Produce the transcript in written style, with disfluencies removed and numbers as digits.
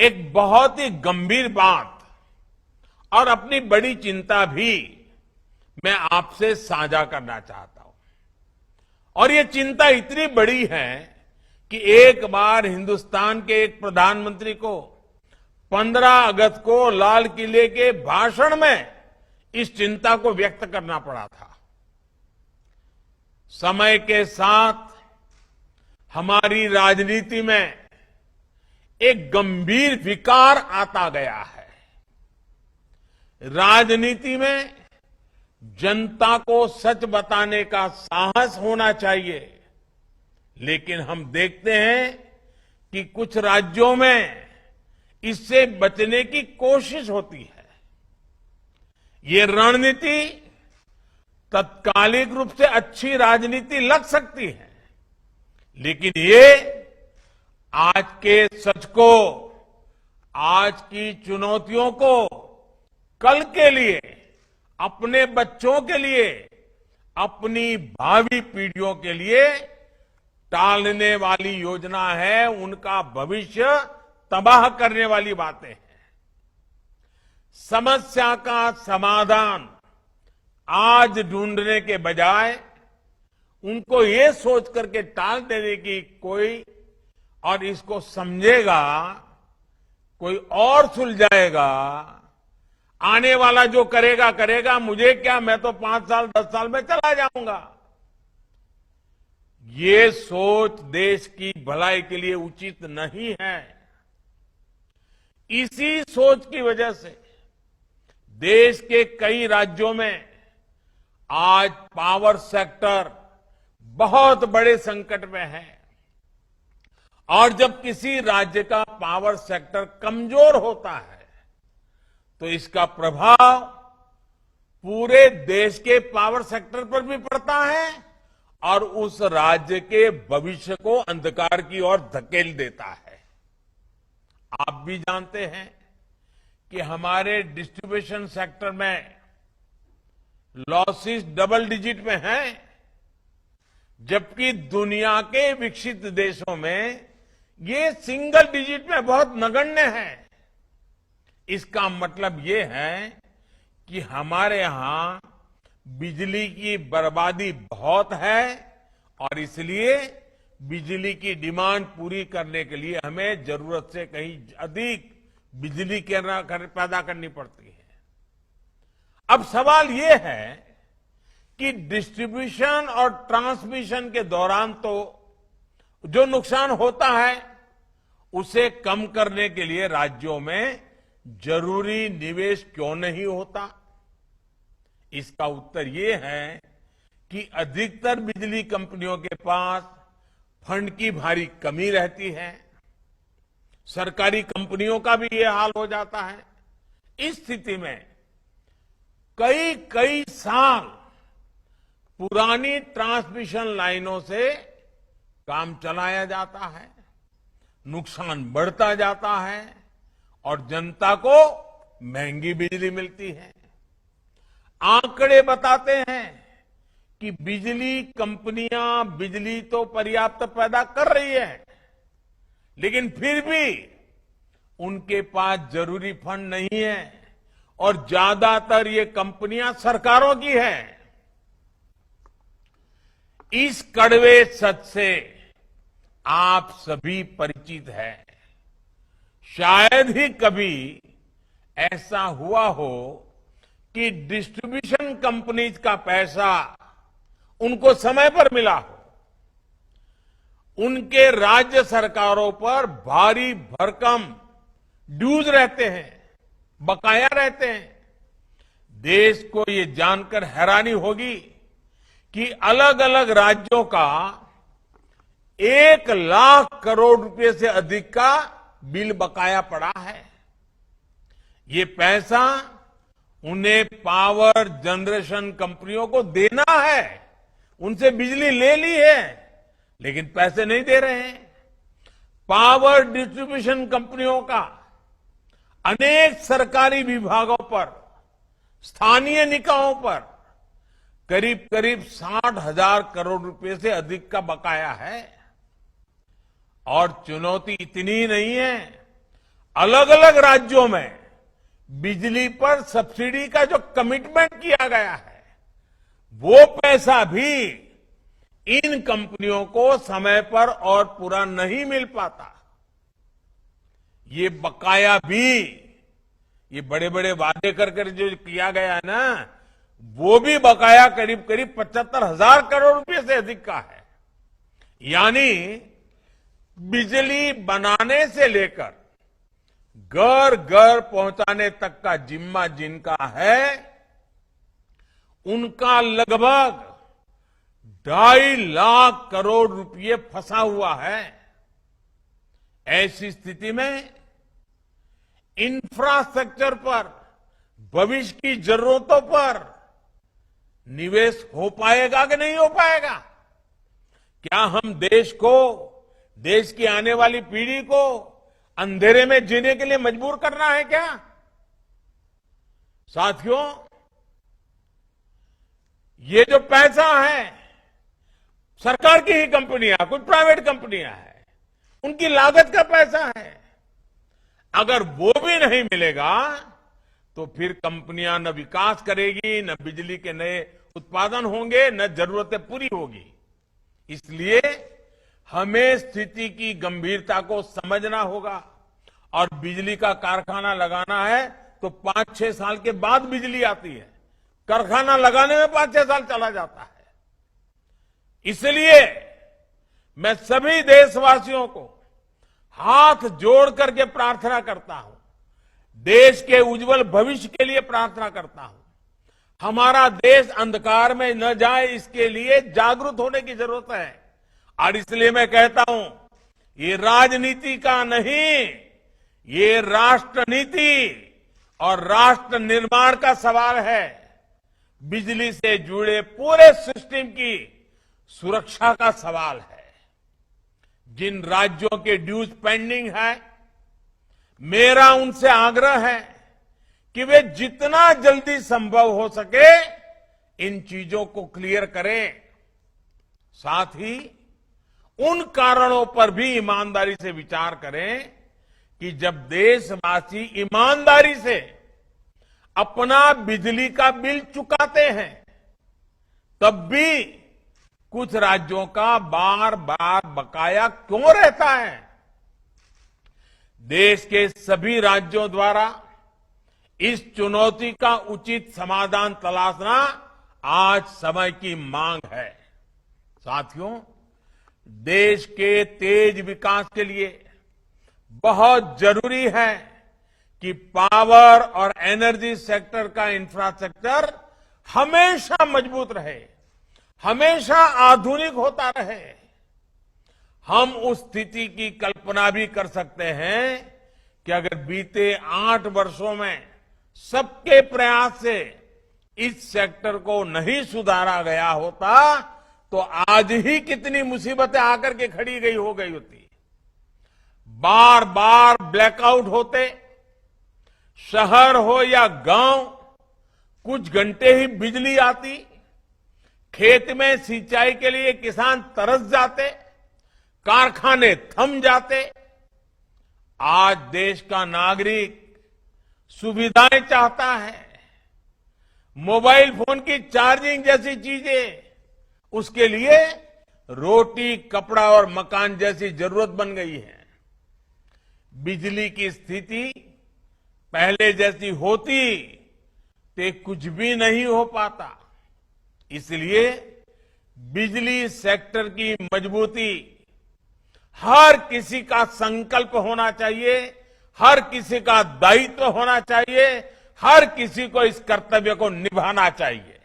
एक बहुत ही गंभीर बात और अपनी बड़ी चिंता भी मैं आपसे साझा करना चाहता हूं। और ये चिंता इतनी बड़ी है कि एक बार हिंदुस्तान के एक प्रधानमंत्री को 15 अगस्त को लाल किले के भाषण में इस चिंता को व्यक्त करना पड़ा था। समय के साथ हमारी राजनीति में एक गंभीर विकार आता गया है। राजनीति में जनता को सच बताने का साहस होना चाहिए, लेकिन हम देखते हैं कि कुछ राज्यों में इससे बचने की कोशिश होती है। ये रणनीति तत्कालिक रूप से अच्छी राजनीति लग सकती है, लेकिन ये आज के सच को, आज की चुनौतियों को कल के लिए, अपने बच्चों के लिए, अपनी भावी पीढ़ियों के लिए टालने वाली योजना है। उनका भविष्य तबाह करने वाली बातें हैं। समस्या का समाधान आज ढूंढने के बजाय उनको ये सोच करके टाल देने की कोई, और इसको समझेगा कोई और सुलझाएगा, आने वाला जो करेगा करेगा, मुझे क्या, मैं तो 5 साल 10 साल में चला जाऊंगा। ये सोच देश की भलाई के लिए उचित नहीं है। इसी सोच की वजह से देश के कई राज्यों में आज पावर सेक्टर बहुत बड़े संकट में है। और जब किसी राज्य का पावर सेक्टर कमजोर होता है तो इसका प्रभाव पूरे देश के पावर सेक्टर पर भी पड़ता है और उस राज्य के भविष्य को अंधकार की ओर धकेल देता है। आप भी जानते हैं कि हमारे डिस्ट्रीब्यूशन सेक्टर में लॉसेस डबल डिजिट में हैं, जबकि दुनिया के विकसित देशों में ये सिंगल डिजिट में बहुत नगण्य है। इसका मतलब ये है कि हमारे यहां बिजली की बर्बादी बहुत है और इसलिए बिजली की डिमांड पूरी करने के लिए हमें जरूरत से कहीं अधिक बिजली पैदा करनी पड़ती है। अब सवाल ये है कि डिस्ट्रीब्यूशन और ट्रांसमिशन के दौरान तो जो नुकसान होता है उसे कम करने के लिए राज्यों में जरूरी निवेश क्यों नहीं होता? इसका उत्तर ये है कि अधिकतर बिजली कंपनियों के पास फंड की भारी कमी रहती है। सरकारी कंपनियों का भी ये हाल हो जाता है। इस स्थिति में कई कई साल पुरानी ट्रांसमिशन लाइनों से काम चलाया जाता है, नुकसान बढ़ता जाता है और जनता को महंगी बिजली मिलती है। आंकड़े बताते हैं कि बिजली कंपनियां बिजली तो पर्याप्त पैदा कर रही है, लेकिन फिर भी उनके पास जरूरी फंड नहीं है और ज्यादातर ये कंपनियां सरकारों की है। इस कड़वे सच से आप सभी परिचित हैं। शायद ही कभी ऐसा हुआ हो कि डिस्ट्रीब्यूशन कंपनीज का पैसा उनको समय पर मिला हो। उनके राज्य सरकारों पर भारी भरकम ड्यूज रहते हैं, बकाया रहते हैं। देश को ये जानकर हैरानी होगी कि अलग अलग राज्यों का 1 लाख करोड़ रुपए से अधिक का बिल बकाया पड़ा है। ये पैसा उन्हें पावर जनरेशन कंपनियों को देना है। उनसे बिजली ले ली है, लेकिन पैसे नहीं दे रहे हैं। पावर डिस्ट्रीब्यूशन कंपनियों का अनेक सरकारी विभागों पर, स्थानीय निकायों पर करीब करीब 60,000 करोड़ रुपए से अधिक का बकाया है। और चुनौती इतनी नहीं है, अलग अलग राज्यों में बिजली पर सब्सिडी का जो कमिटमेंट किया गया है, वो पैसा भी इन कंपनियों को समय पर और पूरा नहीं मिल पाता। ये बकाया भी, ये बड़े बड़े वादे कर जो किया गया है ना, वो भी बकाया करीब करीब 75,000 करोड़ रुपए से अधिक का है। यानी बिजली बनाने से लेकर घर घर पहुंचाने तक का जिम्मा जिनका है, उनका लगभग 2.5 लाख करोड़ रुपए फंसा हुआ है। ऐसी स्थिति में इंफ्रास्ट्रक्चर पर, भविष्य की जरूरतों पर निवेश हो पाएगा कि नहीं हो पाएगा? क्या हम देश को, देश की आने वाली पीढ़ी को अंधेरे में जीने के लिए मजबूर करना है क्या? साथियों, ये जो पैसा है, सरकार की ही कंपनियां, कुछ प्राइवेट कंपनियां हैं, उनकी लागत का पैसा है। अगर वो भी नहीं मिलेगा तो फिर कंपनियां न विकास करेगी, न बिजली के नए उत्पादन होंगे, न जरूरतें पूरी होगी। इसलिए हमें स्थिति की गंभीरता को समझना होगा और बिजली का कारखाना लगाना है तो 5-6 साल के बाद बिजली आती है। कारखाना लगाने में 5-6 साल चला जाता है। इसलिए मैं सभी देशवासियों को हाथ जोड़ करके प्रार्थना करता हूं, देश के उज्जवल भविष्य के लिए प्रार्थना करता हूं। हमारा देश अंधकार में न जाए, इसके लिए जागरूक होने की जरूरत है। और इसलिए मैं कहता हूं, ये राजनीति का नहीं, ये राष्ट्र नीति और राष्ट्र निर्माण का सवाल है। बिजली से जुड़े पूरे सिस्टम की सुरक्षा का सवाल है। जिन राज्यों के ड्यूज पेंडिंग है, मेरा उनसे आग्रह है कि वे जितना जल्दी संभव हो सके इन चीजों को क्लियर करें। साथ ही उन कारणों पर भी ईमानदारी से विचार करें कि जब देशवासी ईमानदारी से अपना बिजली का बिल चुकाते हैं, तब भी कुछ राज्यों का बार बार बकाया क्यों रहता है? देश के सभी राज्यों द्वारा इस चुनौती का उचित समाधान तलाशना आज समय की मांग है। साथियों, देश के तेज विकास के लिए बहुत जरूरी है कि पावर और एनर्जी सेक्टर का इंफ्रास्ट्रक्चर हमेशा मजबूत रहे, हमेशा आधुनिक होता रहे। हम उस स्थिति की कल्पना भी कर सकते हैं कि अगर बीते 8 वर्षों में सबके प्रयास से इस सेक्टर को नहीं सुधारा गया होता तो आज ही कितनी मुसीबतें आकर के खड़ी हो गई होती। बार बार ब्लैकआउट होते, शहर हो या गांव, कुछ घंटे ही बिजली आती, खेत में सिंचाई के लिए किसान तरस जाते, कारखाने थम जाते। आज देश का नागरिक सुविधाएं चाहता है, मोबाइल फोन की चार्जिंग जैसी चीजें उसके लिए रोटी, कपड़ा और मकान जैसी जरूरत बन गई है। बिजली की स्थिति पहले जैसी होती तो कुछ भी नहीं हो पाता। इसलिए बिजली सेक्टर की मजबूती हर किसी का संकल्प होना चाहिए, हर किसी का दायित्व होना चाहिए, हर किसी को इस कर्तव्य को निभाना चाहिए।